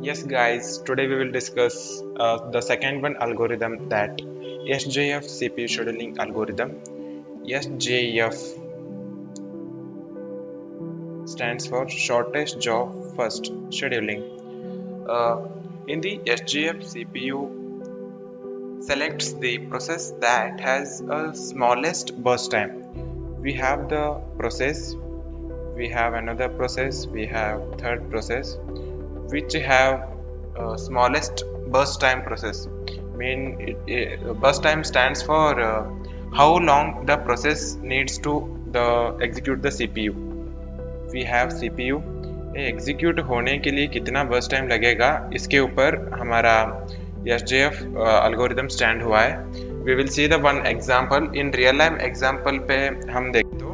Yes, guys, today we will discuss the second one algorithm, that SJF CPU scheduling algorithm. SJF stands for shortest job first scheduling. In the SJF, CPU selects the process that has a smallest burst time. We have the process, we have another process, we have third process, which have smallest burst time process. Burst time stands for how long the process needs to execute the CPU. We have CPU execute होने के लिए कितना burst time लगेगा, इसके ऊपर हमारा SJF algorithm stand हुआ है. We will see the one example. In real time example पे हम देखें तो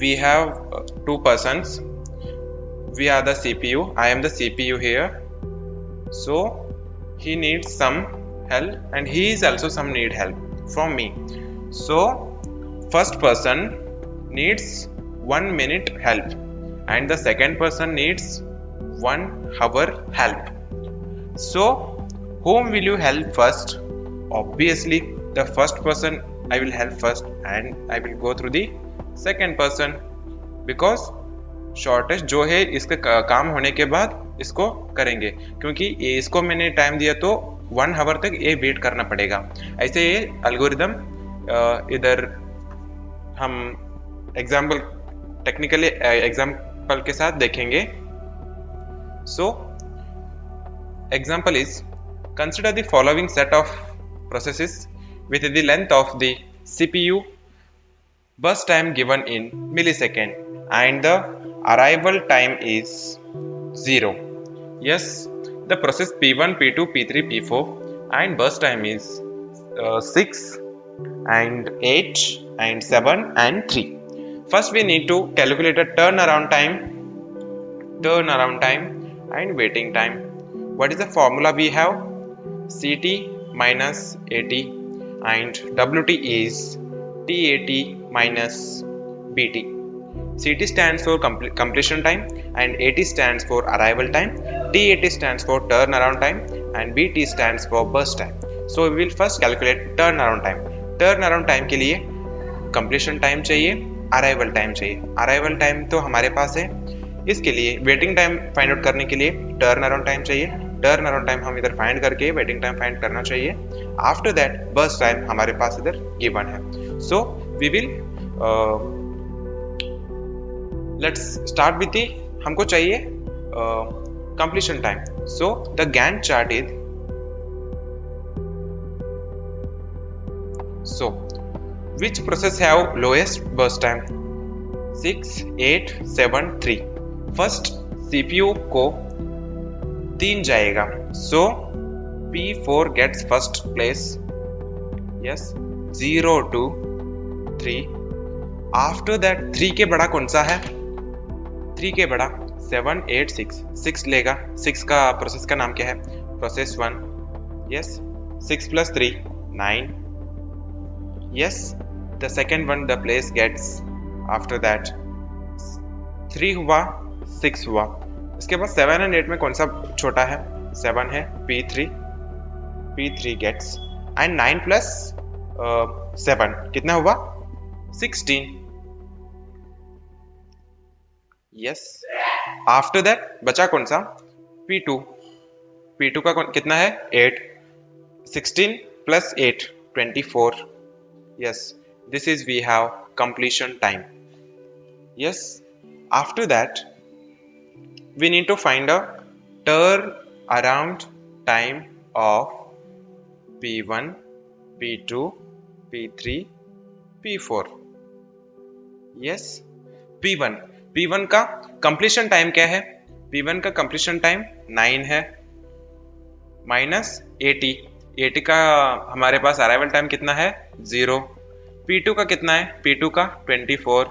we have two persons. We are the CPU. I am the CPU here. So he needs some help and he is also some need help from me. So first person needs 1 minute help and the second person needs 1 hour help. So whom will you help first? Obviously the first person I will help first and I will go through the second person, because shortest जो है इसका काम होने के बाद इसको करेंगे, क्योंकि ये इसको मैंने टाइम दिया तो 1 आवर तक ये वेट करना पड़ेगा. ऐसे ये एल्गोरिदम इधर हम एग्जाम्पल टेक्निकली एग्जाम्पल के साथ देखेंगे. So example is consider the following set of processes with the length of the CPU burst time given in millisecond and the arrival time is 0. Yes, the process P1, P2, P3, P4 and burst time is 6 and 8 and 7 and 3. First we need to calculate a turnaround time and waiting time. What is the formula we have? CT minus AT and WT is TAT minus BT. CT stands for completion time and AT stands for arrival time, TAT stands for turnaround time and BT stands for burst time. So we will first calculate turnaround time. Turnaround time के लिए completion time चाहिए, arrival time चाहिए. Arrival time तो हमारे पास है. इसके लिए waiting time find out करने के लिए turnaround time चाहिए. Turnaround time हम इधर find करके waiting time find करना चाहिए. After that burst time हमारे पास इधर given है. So we will let's start with the हमको चाहिए completion time. So the Gantt chart is so which process have lowest burst time? 6, 8, 7, 3. First CPU को 3 जाएगा. So P4 gets first place. Yes, 0 to 3. After that 3 के बड़ा कौन सा है? 3 के बड़ा 7, 8, 6. 6 लेगा. 6 का प्रोसेस का नाम क्या है? Process 1. Yes, 6 plus 3 9. Yes, the second one the place gets after that 3 हुआ, 6 हुआ. इसके बाद 7 and 8 में कौन सा छोटा है? 7 है. P3 gets and 9 plus 7 कितना हुआ? 16. Yes. After that बचा कौन सा? P2 का कितना है? 8. 16 plus 8 24. Yes, this is we have completion time. Yes, after that we need to find a turn around time of P1, P2, P3, P4. Yes, P1 का completion time क्या है? P1 का completion time 9 है minus 80 का हमारे पास arrival time कितना है? 0. P2 का कितना है? P2 का 24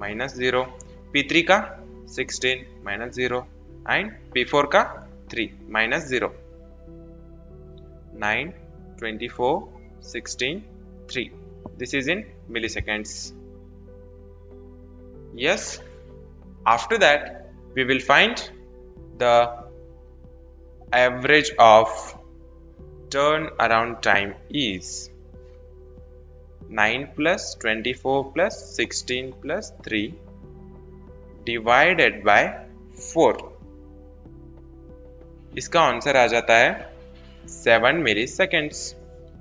minus 0. P3 का 16 minus 0 and P4 का 3 minus 0. 9, 24, 16, 3. This is in milliseconds. Yes, after that we will find the average of turnaround time is 9 plus 24 plus 16 plus 3 divided by 4. इसका answer आ जाता है 7 milliseconds.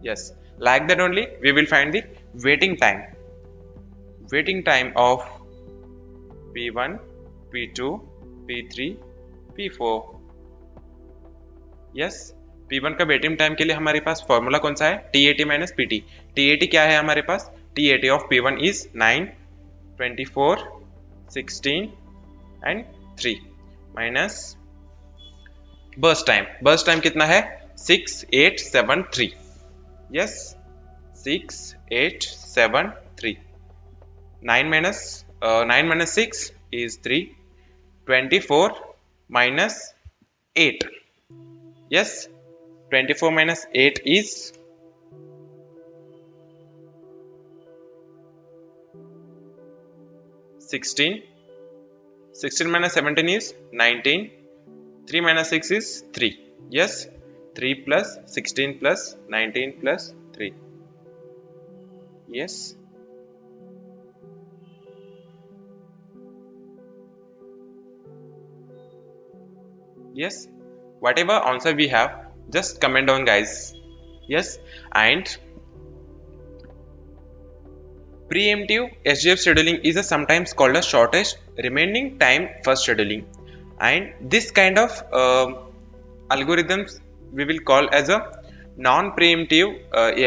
Yes, like that only we will find the waiting time. Waiting time of P1, P2, P3, P4. Yes, P1 का waiting time के लिए हमारे पास formula कौन सा है? TAT minus PT. TAT क्या है हमारे पास? TAT of P1 is 9, 24, 16 and 3 minus burst time. Burst time कितना है? 6, 8, 7, 3. Yes, 6, 8, 7, 3. 9 minus 6 is 3. 24 minus 8. Yes, 24 minus 8 is 16. 16 minus 17 is 19. 3 minus 6 is 3. Yes, 3 plus 16 plus 19 plus 3. Yes. Yes, whatever answer we have, just comment down, guys. Yes, and preemptive SGF scheduling is sometimes called a shortest remaining time first scheduling, and this kind of algorithms we will call as a non-preemptive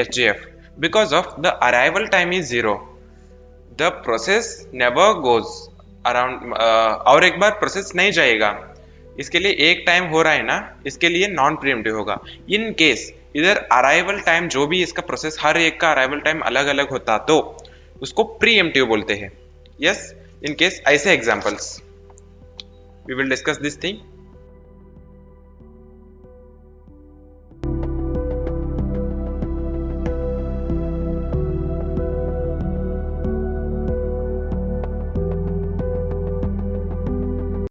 SGF because of the arrival time is 0. The process never goes around. और एक बार process नहीं जाएगा, इसके लिए एक time हो रहा है ना, इसके लिए नॉन प्रीएम्प्टिव होगा. इन केस इधर अराइवल टाइम जो भी इसका प्रोसेस हर एक का अराइवल टाइम अलग अलग होता तो उसको प्रीएम्प्टिव बोलते हैं. यस, इन केस ऐसे examples we will discuss this thing.